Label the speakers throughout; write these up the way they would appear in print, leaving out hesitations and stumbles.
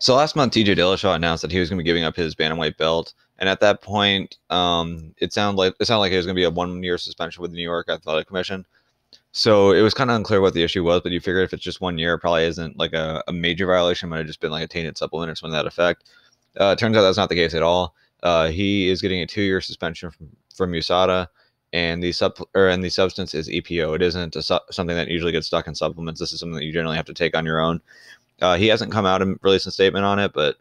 Speaker 1: So last month, TJ Dillashaw announced that he was going to be giving up his bantamweight belt, and at that point, it sounded like it was going to be a 1 year suspension with the New York Athletic Commission. So it was kind of unclear what the issue was, but you figure if it's just 1 year, it probably isn't like a major violation. It might have just been like a tainted supplement or something to that effect. It turns out that's not the case at all. He is getting a 2 year suspension from USADA, and the substance is EPO. It isn't something that usually gets stuck in supplements. This is something that you generally have to take on your own. He hasn't come out and released a statement on it, but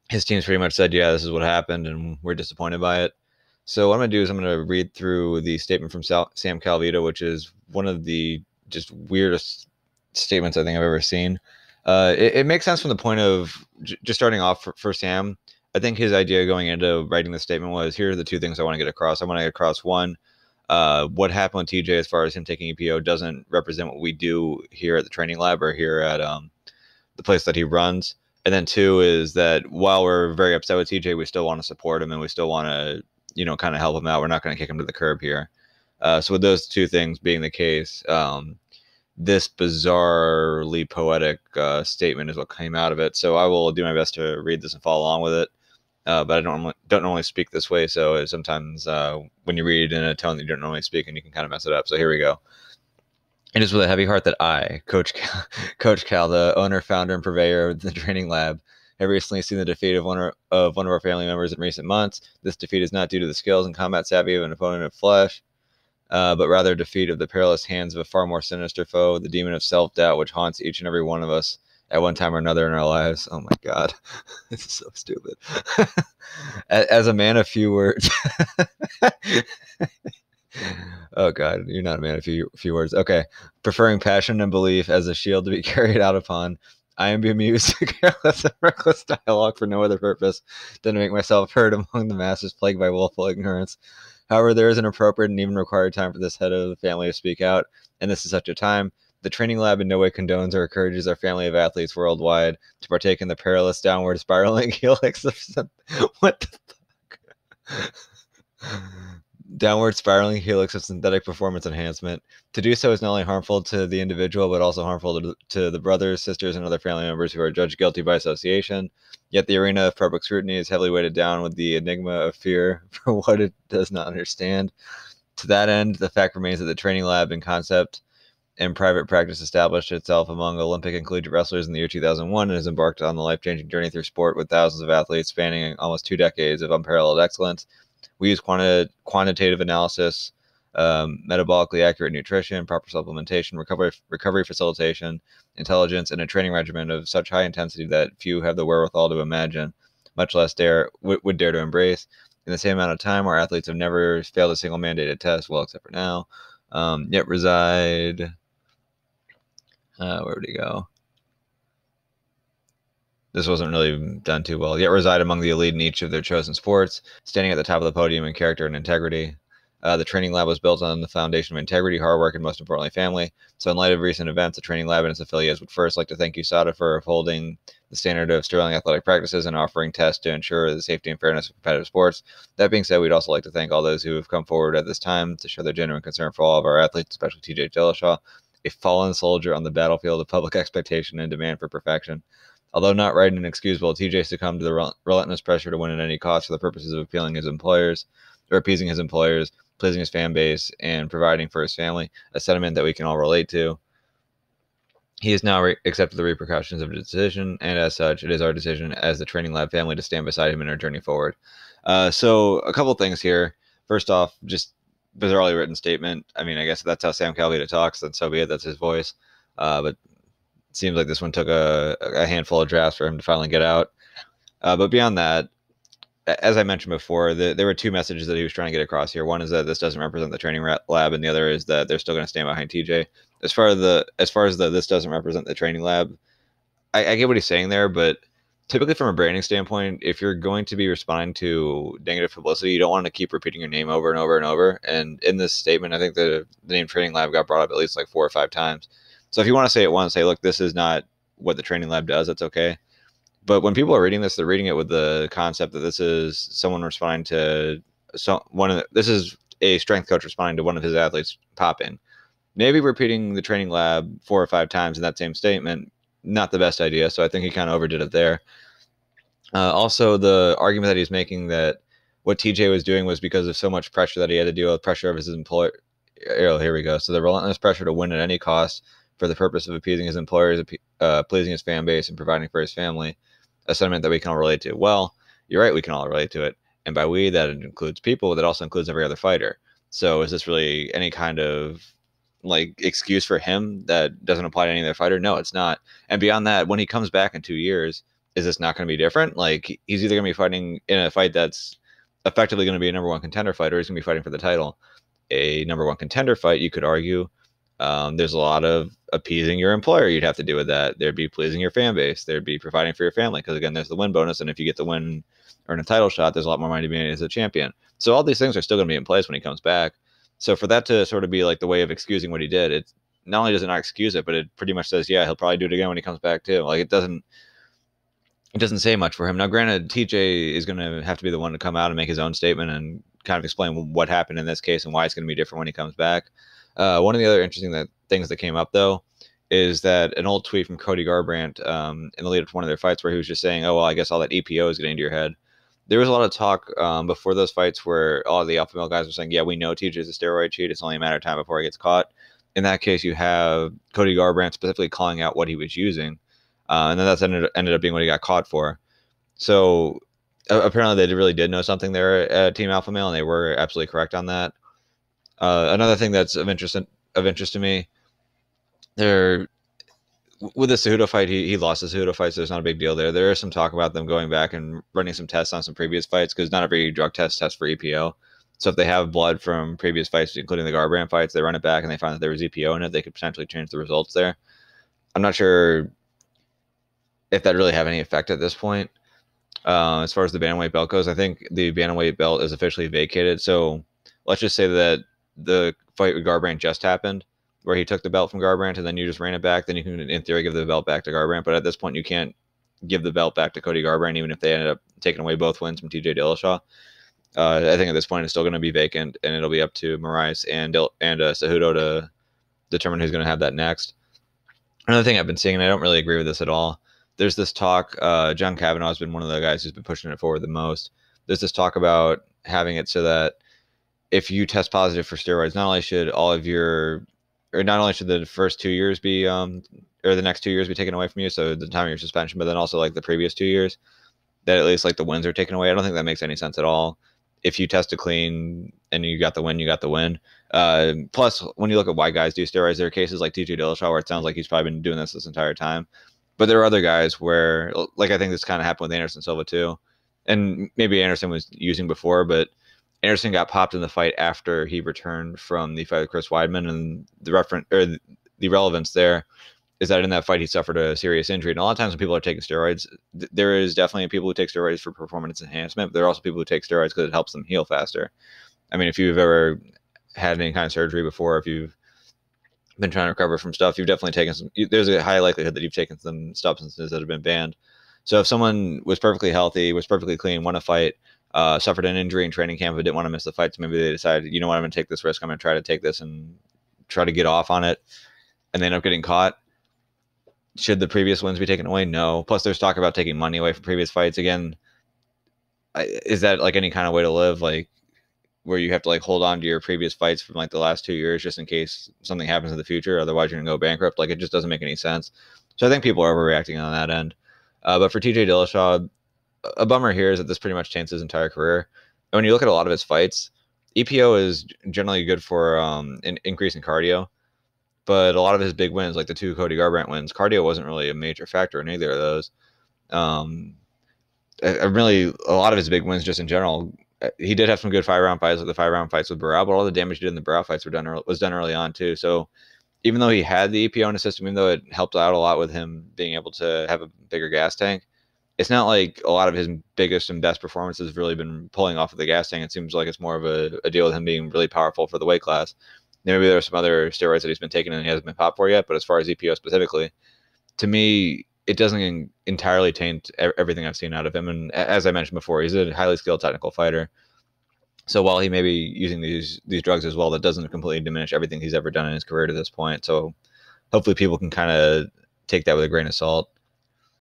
Speaker 1: his team's pretty much said, yeah, this is what happened, and we're disappointed by it. So what I'm going to do is I'm going to read through the statement from Sam Calvito, which is one of the just weirdest statements I think I've ever seen. It makes sense from the point of just starting off for Sam. I think his idea going into writing the statement was, here are the two things I want to get across. I want to get across one, what happened with TJ as far as him taking EPO doesn't represent what we do here at the training lab or here at the place that he runs. And then two is that while we're very upset with TJ, we still want to support him and we still want to, kind of help him out. We're not going to kick him to the curb here. So with those two things being the case, this bizarrely poetic statement is what came out of it. So I will do my best to read this and follow along with it. But I don't normally speak this way. So sometimes when you read in a tone that you don't normally speak, and you can kind of mess it up. So here we go. It is with a heavy heart that I, Coach Cal, the owner, founder, and purveyor of the training lab, have recently seen the defeat of one of our family members in recent months. This defeat is not due to the skills and combat savvy of an opponent of flesh, but rather a defeat of the perilous hands of a far more sinister foe, the demon of self-doubt, which haunts each and every one of us at one time or another in our lives. Oh my God, this is so stupid. As a man of few words. Oh God, you're not a man of few words. Okay, preferring passion and belief as a shield to be carried out upon, I am bemused to careless and reckless dialogue for no other purpose than to make myself heard among the masses plagued by willful ignorance. However, there is an appropriate and even required time for this head of the family to speak out, and this is such a time. The training lab in no way condones or encourages our family of athletes worldwide to partake in the perilous downward spiraling helix of what the fuck? Downward spiraling helix of synthetic performance enhancement. To do so is not only harmful to the individual, but also harmful to the brothers, sisters, and other family members who are judged guilty by association. Yet the arena of public scrutiny is heavily weighted down with the enigma of fear for what it does not understand. To that end, the fact remains that the training lab in concept and private practice established itself among Olympic and collegiate wrestlers in the year 2001 and has embarked on the life-changing journey through sport with thousands of athletes spanning almost 2 decades of unparalleled excellence. We use quantitative analysis, metabolically accurate nutrition, proper supplementation, recovery facilitation, intelligence, and a training regimen of such high intensity that few have the wherewithal to imagine, much less would dare to embrace. In the same amount of time, our athletes have never failed a single mandated test, well, except for now. Yet reside. Where would he go? This wasn't really done too well. Yet reside among the elite in each of their chosen sports, standing at the top of the podium in character and integrity. The training lab was built on the foundation of integrity, hard work, and most importantly, family. So, in light of recent events, the training lab and its affiliates would first like to thank USADA for upholding the standard of sterling athletic practices and offering tests to ensure the safety and fairness of competitive sports. That being said, we'd also like to thank all those who have come forward at this time to show their genuine concern for all of our athletes, especially TJ Dillashaw, a fallen soldier on the battlefield of public expectation and demand for perfection. Although not right and inexcusable, TJ succumbed to the relentless pressure to win at any cost for the purposes of appeasing his employers, pleasing his fan base, and providing for his family, a sentiment that we can all relate to. He has now accepted the repercussions of his decision, and as such, it is our decision as the Training Lab family to stand beside him in our journey forward. So a couple things here. First off, just bizarrely written statement. I mean, I guess that's how Sam Calvita talks, then so be it. That's his voice. But seems like this one took a handful of drafts for him to finally get out. But beyond that, as I mentioned before, there were two messages that he was trying to get across here. One is that this doesn't represent the training lab, and the other is that they're still going to stand behind TJ. As far as the this doesn't represent the training lab, I get what he's saying there, but typically from a branding standpoint, if you're going to be responding to negative publicity, you don't want to keep repeating your name over and over and over. And in this statement, I think the name training lab got brought up at least like 4 or 5 times. So if you want to say it once, say, look, this is not what the training lab does, that's okay. But when people are reading this, they're reading it with the concept that this is someone responding to this is a strength coach responding to one of his athletes popping. Maybe repeating the training lab 4 or 5 times in that same statement not the best idea. So I think he kind of overdid it there. Also, the argument that he's making that what TJ was doing was because of so much pressure that he had to deal with, pressure of his employer. Oh, here we go. So the relentless pressure to win at any cost for the purpose of appeasing his employers, pleasing his fan base, and providing for his family, a sentiment that we can all relate to. Well, you're right, we can all relate to it. And by we, that includes people, but that also includes every other fighter. So is this really any kind of like excuse for him that doesn't apply to any other fighter? No, it's not. And beyond that, when he comes back in 2 years, is this not going to be different? Like, he's either going to be fighting in a fight that's effectively going to be a number one contender fight, or he's going to be fighting for the title. A number one contender fight, you could argue, there's a lot of appeasing your employer you'd have to do with that. There'd be pleasing your fan base. There'd be providing for your family, because again, there's the win bonus, and if you get the win or in a title shot, there's a lot more money to be made as a champion. So all these things are still going to be in place when he comes back. So for that to sort of be like the way of excusing what he did, it's not only does it not excuse it, but it pretty much says, yeah, he'll probably do it again when he comes back too. Like, it doesn't say much for him. Now, granted, TJ is going to have to be the one to come out and make his own statement and kind of explain what happened in this case and why it's going to be different when he comes back. One of the other interesting things that came up, though, is that an old tweet from Cody Garbrandt in the lead up to one of their fights where he was just saying, oh, well, I guess all that EPO is getting into your head. There was a lot of talk before those fights where all the alpha male guys were saying, yeah, we know TJ is a steroid cheat. It's only a matter of time before he gets caught. In that case, you have Cody Garbrandt specifically calling out what he was using. And then that's ended up being what he got caught for. So apparently they really did know something there at Team Alpha Male, and they were absolutely correct on that. Another thing that's of interest to me, there with the Cejudo fight, he lost the Cejudo fight, so there's not a big deal there. There is some talk about them going back and running some tests on some previous fights, because not every drug test tests for EPO. So if they have blood from previous fights, including the Garbrandt fights, they run it back and they find that there was EPO in it, they could potentially change the results there. I'm not sure if that really have any effect at this point. As far as the bantamweight belt goes, I think the bantamweight belt is officially vacated. So let's just say that the fight with Garbrandt just happened, where he took the belt from Garbrandt and then you just ran it back. Then you can, in theory, give the belt back to Garbrandt. But at this point, you can't give the belt back to Cody Garbrandt, even if they ended up taking away both wins from TJ Dillashaw. I think at this point, it's still going to be vacant, and it'll be up to Moraes and Cejudo to determine who's going to have that next. Another thing I've been seeing, and I don't really agree with this at all, there's this talk, John Kavanaugh has been one of the guys who's been pushing it forward the most. There's this talk about having it so that if you test positive for steroids, not only should the first 2 years be, or the next 2 years be taken away from you, so the time of your suspension, but then also like the previous 2 years, that at least like the wins are taken away. I don't think that makes any sense at all. If you tested clean and you got the win, you got the win. Plus, when you look at why guys do steroids, there are cases like TJ Dillashaw where it sounds like he's probably been doing this entire time. But there are other guys where, like, I think this kind of happened with Anderson Silva too. And maybe Anderson was using before, but Anderson got popped in the fight after he returned from the fight with Chris Weidman. And the relevance there is that in that fight, he suffered a serious injury. And a lot of times when people are taking steroids, there is definitely people who take steroids for performance enhancement, but there are also people who take steroids because it helps them heal faster. I mean, if you've ever had any kind of surgery before, if you've been trying to recover from stuff, you've definitely taken there's a high likelihood that you've taken some substances that have been banned. So if someone was perfectly healthy, was perfectly clean, won a fight, suffered an injury in training camp, but didn't want to miss the fight, so maybe they decided, you know what, I'm going to take this risk. I'm going to try to take this and try to get off on it, and they end up getting caught. Should the previous wins be taken away? No. Plus, there's talk about taking money away from previous fights. Again, is that like any kind of way to live? Like, where you have to like hold on to your previous fights from like the last 2 years just in case something happens in the future, otherwise you're gonna go bankrupt. Like, it just doesn't make any sense. So I think people are overreacting on that end. But for TJ Dillashaw, a bummer here is that this pretty much changed his entire career. And when you look at a lot of his fights, EPO is generally good for an increase in cardio, but a lot of his big wins, like the 2 Cody Garbrandt wins, cardio wasn't really a major factor in either of those. Really, a lot of his big wins just in general, he did have some good 5-round fights, like the 5-round fights with Barao, but all the damage he did in the Barao fights was done early on too. So even though he had the EPO in his system, even though it helped out a lot with him being able to have a bigger gas tank, it's not like a lot of his biggest and best performances have really been pulling off of the gas tank. It seems like it's more of a deal with him being really powerful for the weight class. Maybe there are some other steroids that he's been taking and he hasn't been popped for yet, but as far as EPO specifically, to me, it doesn't entirely taint everything I've seen out of him. And as I mentioned before, he's a highly skilled technical fighter. So while he may be using these drugs as well, that doesn't completely diminish everything he's ever done in his career to this point. So hopefully people can kind of take that with a grain of salt.